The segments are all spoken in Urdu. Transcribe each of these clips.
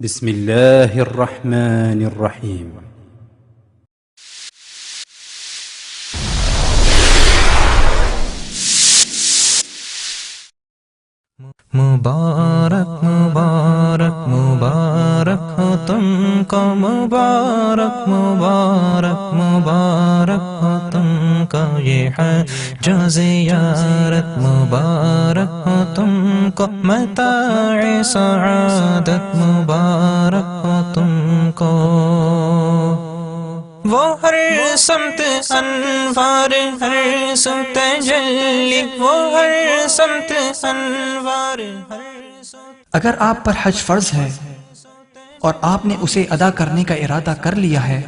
بسم الله الرحمن الرحيم. مبارک مبارک مبارک ہو تم کو، مبارک مبارک مبارک ہو تم کو یہ حج و زیارت، مبارک ہو تم کو متاع سعادت، مبارک ہو تم کو وہ ہر سمت انوار، ہر سمت تجلی، وہ ہر سمت انوار، ہر سمت۔ اگر آپ پر حج فرض ہے اور آپ نے اسے ادا کرنے کا ارادہ کر لیا ہے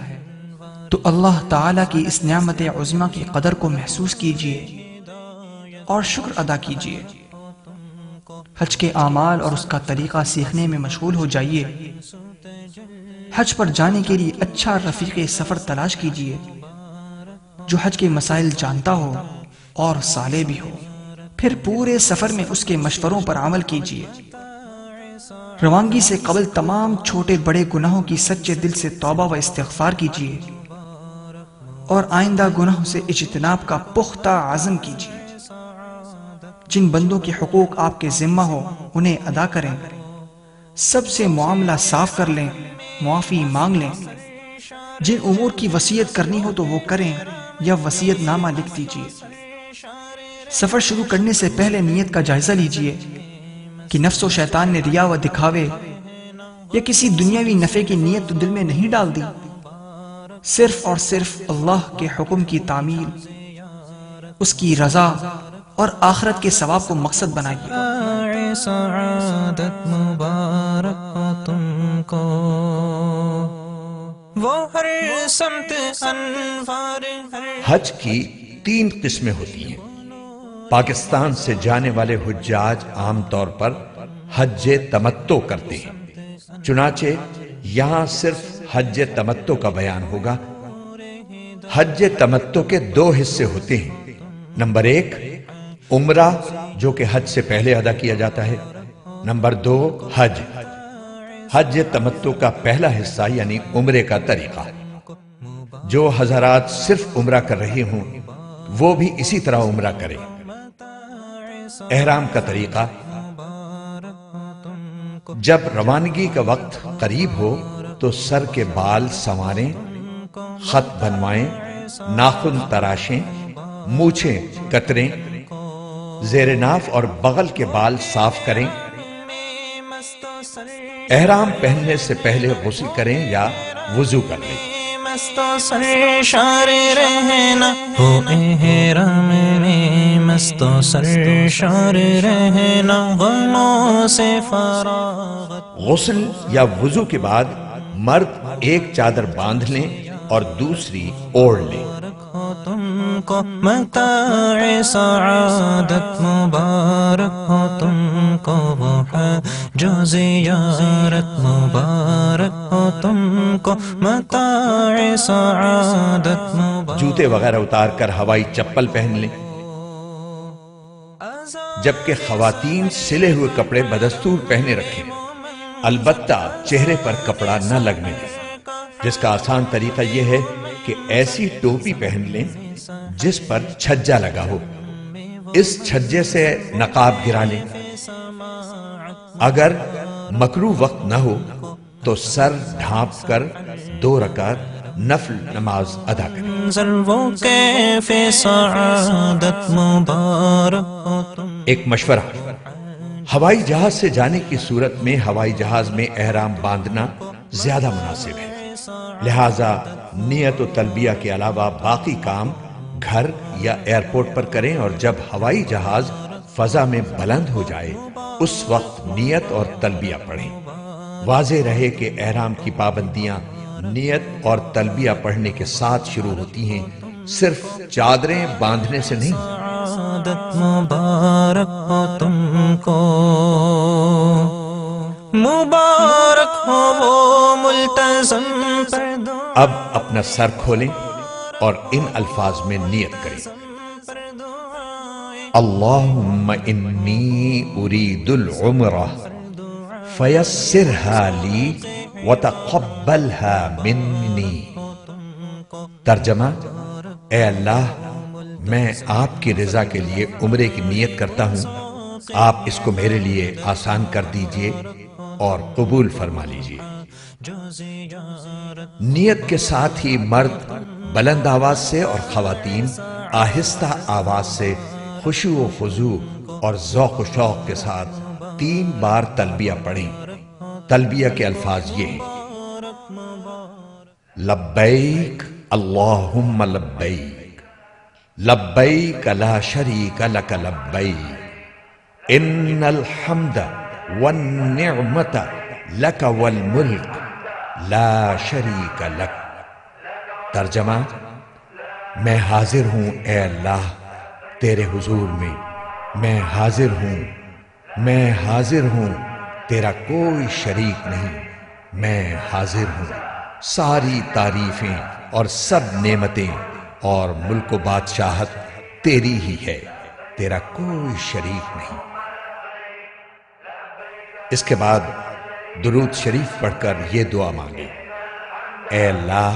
تو اللہ تعالیٰ کی اس نعمت عظمیٰ کی قدر کو محسوس کیجئے اور شکر ادا کیجئے۔ حج کے اعمال اور اس کا طریقہ سیکھنے میں مشغول ہو جائیے۔ حج پر جانے کے لیے اچھا رفیق سفر تلاش کیجئے جو حج کے مسائل جانتا ہو اور صالح بھی ہو، پھر پورے سفر میں اس کے مشوروں پر عمل کیجئے۔ روانگی سے قبل تمام چھوٹے بڑے گناہوں کی سچے دل سے توبہ و استغفار کیجئے اور آئندہ گناہوں سے اجتناب کا پختہ عزم کیجئے۔ جن بندوں کے حقوق آپ کے ذمہ ہو انہیں ادا کریں، سب سے معاملہ صاف کر لیں، معافی مانگ لیں۔ جن امور کی وصیت کرنی ہو تو وہ کریں یا وصیت نامہ لکھ دیجئے۔ سفر شروع کرنے سے پہلے نیت کا جائزہ لیجئے کہ نفس و شیطان نے ریا و دکھاوے یا کسی دنیاوی نفع کی نیت تو دل میں نہیں ڈال دی، صرف اور صرف اللہ کے حکم کی تعمیل، اس کی رضا اور آخرت کے ثواب کو مقصد بنائیے۔ سعادت مبارک ہو تم کو وہ ہر سمت انوار۔ حج کی 3 قسمیں ہوتی ہیں۔ پاکستان سے جانے والے حجاج عام طور پر حج تمتع کرتے ہیں، چنانچہ یہاں صرف حج تمتع کا بیان ہوگا۔ حج تمتع کے 2 حصے ہوتے ہیں۔ نمبر 1 عمرہ، جو کہ حج سے پہلے ادا کیا جاتا ہے۔ نمبر 2 حج۔ حج تمتع کا پہلا حصہ یعنی عمرے کا طریقہ، جو حضرات صرف عمرہ کر رہے ہوں وہ بھی اسی طرح عمرہ کریں۔ احرام کا طریقہ: جب روانگی کا وقت قریب ہو تو سر کے بال سنواریں، خط بنوائیں، ناخن تراشیں، مونچھیں کتریں، زیر ناف اور بغل کے بال صاف کریں۔ احرام پہننے سے پہلے غسل کریں یا وضو کر لیں۔ مستو سرشار رہنا ہو احرام میں، مستو سرشار رہنا غموں سے فراغت۔ غسل یا وضو کے بعد مرد ایک چادر باندھ لیں اور دوسری اوڑھ لیں۔ ہو تم کو متاع سعادت، مبارک ہو تم کو وہ حج و زیارت، مبارک ہو تم کو متاع سعادت، مبارک۔ جوتے وغیرہ اتار کر ہوائی چپل پہن لیں، جبکہ خواتین سلے ہوئے کپڑے بدستور پہنے رکھیں، البتہ چہرے پر کپڑا نہ لگنے دیں۔ جس کا آسان طریقہ یہ ہے کہ ایسی ٹوپی پہن لیں جس پر چھجا لگا ہو، اس چھجے سے نقاب گرا لیں۔ اگر مکروہ وقت نہ ہو تو سر ڈھانپ کر 2 رکعت نفل نماز ادا کریں۔ وہ کیف سعادت، مبارک ہو تم۔ ایک مشورہ: ہوائی جہاز سے جانے کی صورت میں ہوائی جہاز میں احرام باندھنا زیادہ مناسب ہے، لہذا نیت و تلبیہ کے علاوہ باقی کام گھر یا ایئرپورٹ پر کریں، اور جب ہوائی جہاز فضا میں بلند ہو جائے اس وقت نیت اور تلبیہ پڑھیں۔ واضح رہے کہ احرام کی پابندیاں نیت اور تلبیہ پڑھنے کے ساتھ شروع ہوتی ہیں، صرف چادریں باندھنے سے نہیں۔ سعادت مبارک ہو تم کو، مبارک ہو وہ ملتزم پردوں۔ اب اپنا سر کھولیں اور ان الفاظ میں نیت کریں: اللہم انی ارید العمرہ فیسرھا لی وتقبلھا منی۔ ترجمہ: اے اللہ، میں آپ کی رضا کے لیے عمرے کی نیت کرتا ہوں، آپ اس کو میرے لیے آسان کر دیجئے اور قبول فرما لیجئے۔ نیت کے ساتھ ہی مرد بلند آواز سے اور خواتین آہستہ آواز سے خشوع و خضوع اور ذوق و شوق کے ساتھ 3 بار تلبیہ پڑھیں۔ تلبیہ کے الفاظ یہ ہیں: لبیک اللہم لبیک، لبیک لا شریک لک لبیک، ان الحمد والنعمت لک والملک لا شریک لک۔ ترجمہ: میں حاضر ہوں اے اللہ تیرے حضور میں حاضر ہوں، تیرا کوئی شریک نہیں، میں حاضر ہوں، ساری تعریفیں اور سب نعمتیں اور ملک و بادشاہت تیری ہی ہے، تیرا کوئی شریک نہیں۔ اس کے بعد درود شریف پڑھ کر یہ دعا مانگے: اے اللہ،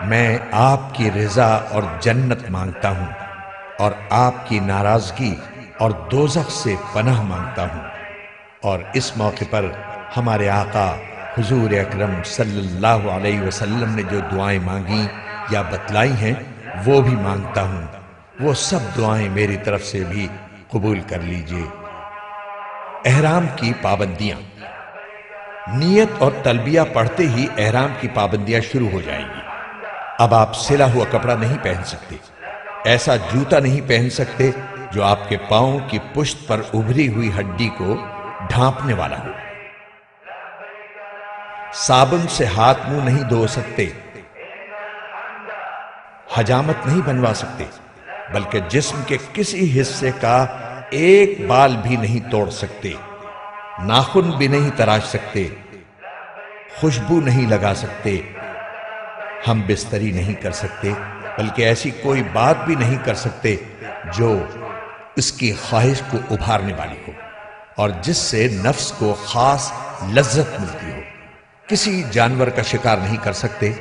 میں آپ کی رضا اور جنت مانگتا ہوں اور آپ کی ناراضگی اور دوزخ سے پناہ مانگتا ہوں، اور اس موقع پر ہمارے آقا حضور اکرم صلی اللہ علیہ وسلم نے جو دعائیں مانگی یا بتلائی ہیں وہ بھی مانگتا ہوں، وہ سب دعائیں میری طرف سے بھی قبول کر لیجئے۔ احرام کی پابندیاں۔ نیت اور تلبیہ پڑھتے ہی احرام کی پابندیاں شروع ہو جائیں گی۔ اب آپ سلا ہوا کپڑا نہیں پہن سکتے، ایسا جوتا نہیں پہن سکتے جو آپ کے پاؤں کی پشت پر ابھری ہوئی ہڈی کو ڈھانپنے والا ہو۔ صابن سے ہاتھ منہ نہیں دھو سکتے، حجامت نہیں بنوا سکتے، بلکہ جسم کے کسی حصے کا ایک بال بھی نہیں توڑ سکتے، ناخن بھی نہیں تراش سکتے، خوشبو نہیں لگا سکتے، ہم بستری نہیں کر سکتے، بلکہ ایسی کوئی بات بھی نہیں کر سکتے جو اس کی خواہش کو ابھارنے والی ہو اور جس سے نفس کو خاص لذت ملتی ہو۔ کسی جانور کا شکار نہیں کر سکتے،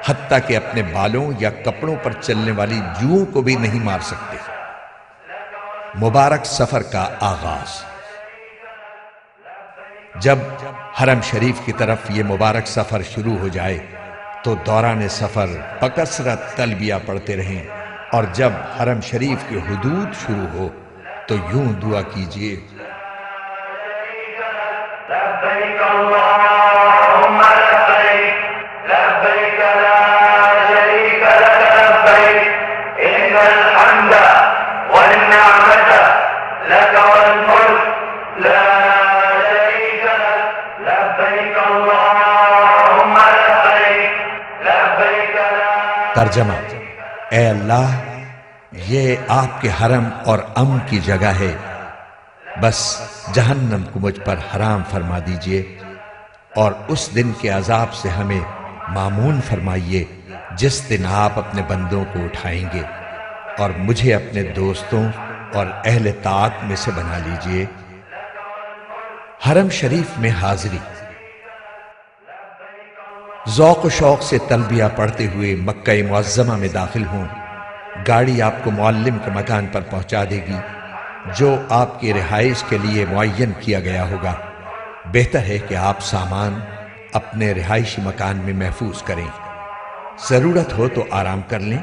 حتیٰ کہ اپنے بالوں یا کپڑوں پر چلنے والی جوؤں کو بھی نہیں مار سکتے۔ مبارک سفر کا آغاز۔ جب حرم شریف کی طرف یہ مبارک سفر شروع ہو جائے تو دوران سفر بکثرت تلبیہ پڑھتے رہیں، اور جب حرم شریف کی حدود شروع ہو تو یوں دعا کیجئے: لبیک اللہم لبیک، لبیک لا شریک لک لبیک، ان الحمد والنعمت لک والملک لا شریک لک، لبیک اللہم لبیک، لبیک لا۔ ترجمہ: اے اللہ، یہ آپ کے حرم اور امن کی جگہ ہے، بس جہنم کو مجھ پر حرام فرما دیجئے اور اس دن کے عذاب سے ہمیں مامون فرمائیے جس دن آپ اپنے بندوں کو اٹھائیں گے، اور مجھے اپنے دوستوں اور اہل طاعت میں سے بنا لیجئے۔ حرم شریف میں حاضری۔ ذوق و شوق سے تلبیہ پڑھتے ہوئے مکہ معظمہ میں داخل ہوں۔ گاڑی آپ کو معلم کے مکان پر پہنچا دے گی جو آپ کی رہائش کے لیے معین کیا گیا ہوگا۔ بہتر ہے کہ آپ سامان اپنے رہائشی مکان میں محفوظ کریں۔ ضرورت ہو تو آرام کر لیں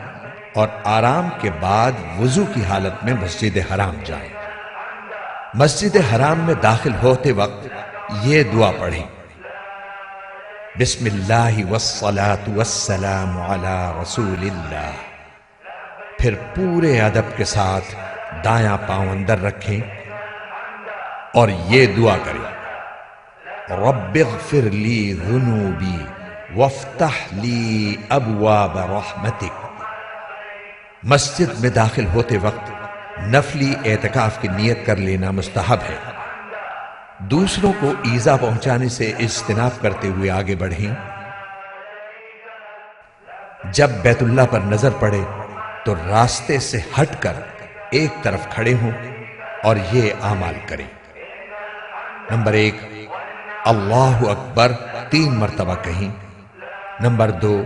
اور آرام کے بعد وضو کی حالت میں مسجد حرام جائیں۔ مسجد حرام میں داخل ہوتے وقت یہ دعا پڑھیں: بسم اللہ والصلاة والسلام علی رسول اللہ۔ پھر پورے ادب کے ساتھ دایاں پاؤں اندر رکھیں اور یہ دعا کریں: رب اغفر لی ذنوبی وافتح لی ابواب رحمتک۔ مسجد میں داخل ہوتے وقت نفلی اعتکاف کی نیت کر لینا مستحب ہے۔ دوسروں کو ایذا پہنچانے سے اجتناب کرتے ہوئے آگے بڑھیں۔ جب بیت اللہ پر نظر پڑے تو راستے سے ہٹ کر ایک طرف کھڑے ہوں اور یہ اعمال کریں: نمبر 1، اللہ اکبر 3 مرتبہ کہیں۔ نمبر 2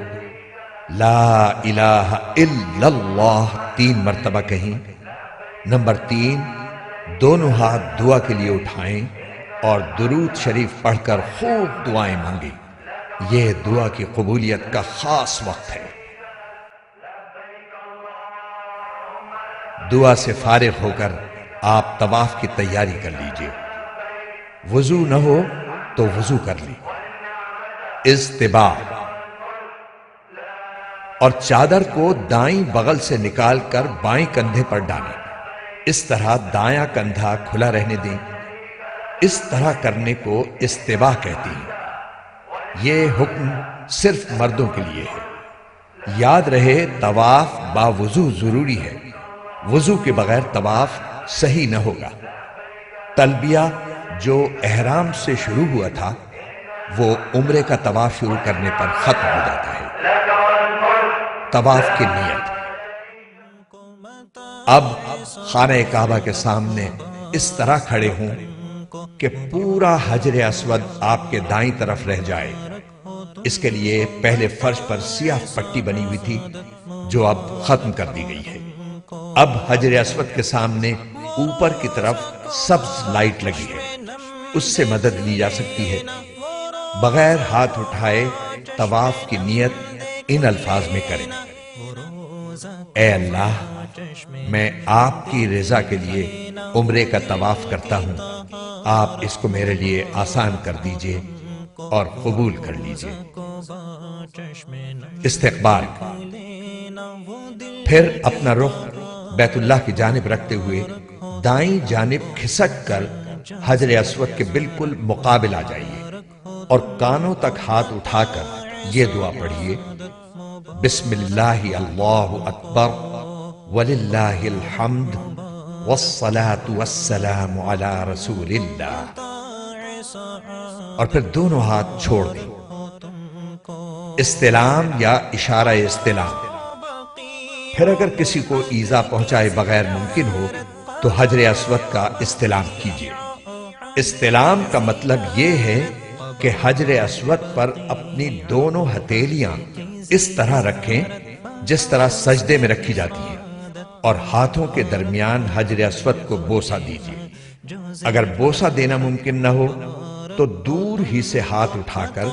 لا الہ الا اللہ 3 مرتبہ کہیں۔ نمبر 3 دونوں ہاتھ دعا کے لیے اٹھائیں اور درود شریف پڑھ کر خوب دعائیں مانگیں۔ یہ دعا کی قبولیت کا خاص وقت ہے۔ دعا سے فارغ ہو کر آپ طواف کی تیاری کر لیجئے۔ وضو نہ ہو تو وضو کر لیں۔ استباح، اور چادر کو دائیں بغل سے نکال کر بائیں کندھے پر ڈالیں۔ اس طرح دایاں کندھا کھلا رہنے دیں۔ اس طرح کرنے کو استباح کہتے ہیں۔ یہ حکم صرف مردوں کے لیے ہے۔ یاد رہے طواف باوضو ضروری ہے۔ وضو کے بغیر طواف صحیح نہ ہوگا۔ تلبیہ جو احرام سے شروع ہوا تھا وہ عمرے کا طواف شروع کرنے پر ختم ہو جاتا ہے۔ طواف کی نیت۔ اب خانہ کعبہ کے سامنے اس طرح کھڑے ہوں کہ پورا حجر اسود آپ کے دائیں طرف رہ جائے۔ اس کے لیے پہلے فرش پر سیاہ پٹی بنی ہوئی تھی جو اب ختم کر دی گئی ہے۔ اب حجر اسود کے سامنے اوپر کی طرف سبز لائٹ لگی ہے، اس سے مدد لی جا سکتی ہے۔ بغیر ہاتھ اٹھائے طواف کی نیت ان الفاظ میں کریں: اے اللہ، میں آپ کی رضا کے لیے عمرے کا طواف کرتا ہوں، آپ اس کو میرے لیے آسان کر دیجئے اور قبول کر لیجئے۔ استقبال، پھر اپنا رخ بیت اللہ کی جانب رکھتے ہوئے دائیں جانب کھسک کر حجر اسود کے بالکل مقابل آ جائیے اور کانوں تک ہاتھ اٹھا کر یہ دعا پڑھیے: بسم اللہ اللہ اکبر وللہ الحمد والصلاة والسلام علی رسول اللہ، اور پھر دونوں ہاتھ چھوڑ دیں۔ استلام یا اشارہ استلام۔ پھر اگر کسی کو ایذا پہنچائے بغیر ممکن ہو تو حجر اسود کا استلام کیجیے۔ استلام کا مطلب یہ ہے کہ حجر اسود پر اپنی دونوں ہتھیلیاں اس طرح رکھیں جس طرح سجدے میں رکھی جاتی ہیں، اور ہاتھوں کے درمیان حجر اسود کو بوسہ دیجیے۔ اگر بوسہ دینا ممکن نہ ہو تو دور ہی سے ہاتھ اٹھا کر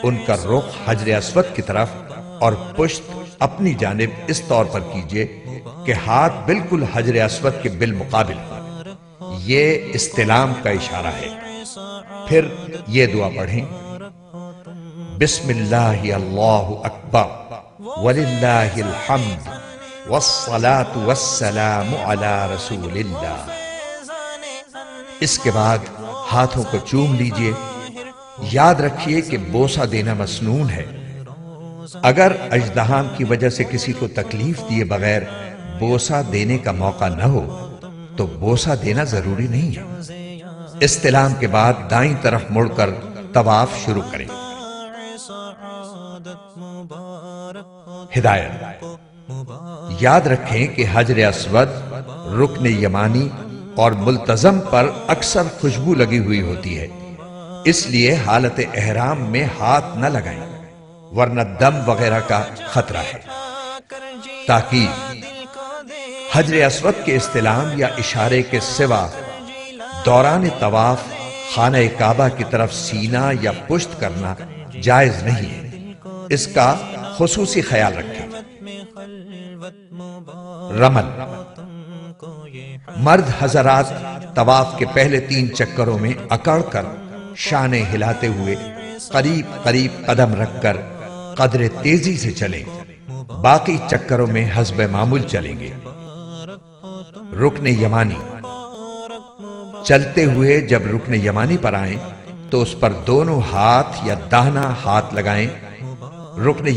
ان کا رخ حجر اسود کی طرف اور پشت اپنی جانب اس طور پر کیجیے کہ ہاتھ بالکل حجر اسود کے بالمقابل ہو۔ یہ استلام کا اشارہ ہے۔ پھر یہ دعا پڑھیں: بسم اللہ اللہ اکبر وللہ الحمد والصلاة والسلام علی رسول اللہ۔ اس کے بعد ہاتھوں کو چوم لیجئے۔ یاد رکھیے کہ بوسہ دینا مسنون ہے۔ اگر اژدہام کی وجہ سے کسی کو تکلیف دیے بغیر بوسہ دینے کا موقع نہ ہو تو بوسہ دینا ضروری نہیں ہے۔ استلام کے بعد دائیں طرف مڑ کر طواف شروع کریں۔ ہدایت: یاد رکھیں کہ حجر اسود، رکن یمانی اور ملتزم پر اکثر خوشبو لگی ہوئی ہوتی ہے، اس لیے حالت احرام میں ہاتھ نہ لگائیں ورنہ دم وغیرہ کا خطرہ ہے۔ تاکید: حجر اسود کے استلام یا اشارے کے سوا دوران طواف خانہ کعبہ کی طرف سینہ یا پشت کرنا جائز نہیں ہے، اس کا خصوصی خیال رکھیں۔ رمل: مرد حضرات طواف کے پہلے 3 چکروں میں اکڑ کر شانے ہلاتے ہوئے قریب قریب قدم رکھ کر قدر تیزی سے چلیں، باقی چکروں میں حسب معمول چلیں گے۔ رکن یمانی: چلتے ہوئے جب رکن یمانی پر آئیں تو اس پر دونوں ہاتھ یا داہنا ہاتھ لگائیں۔ رکن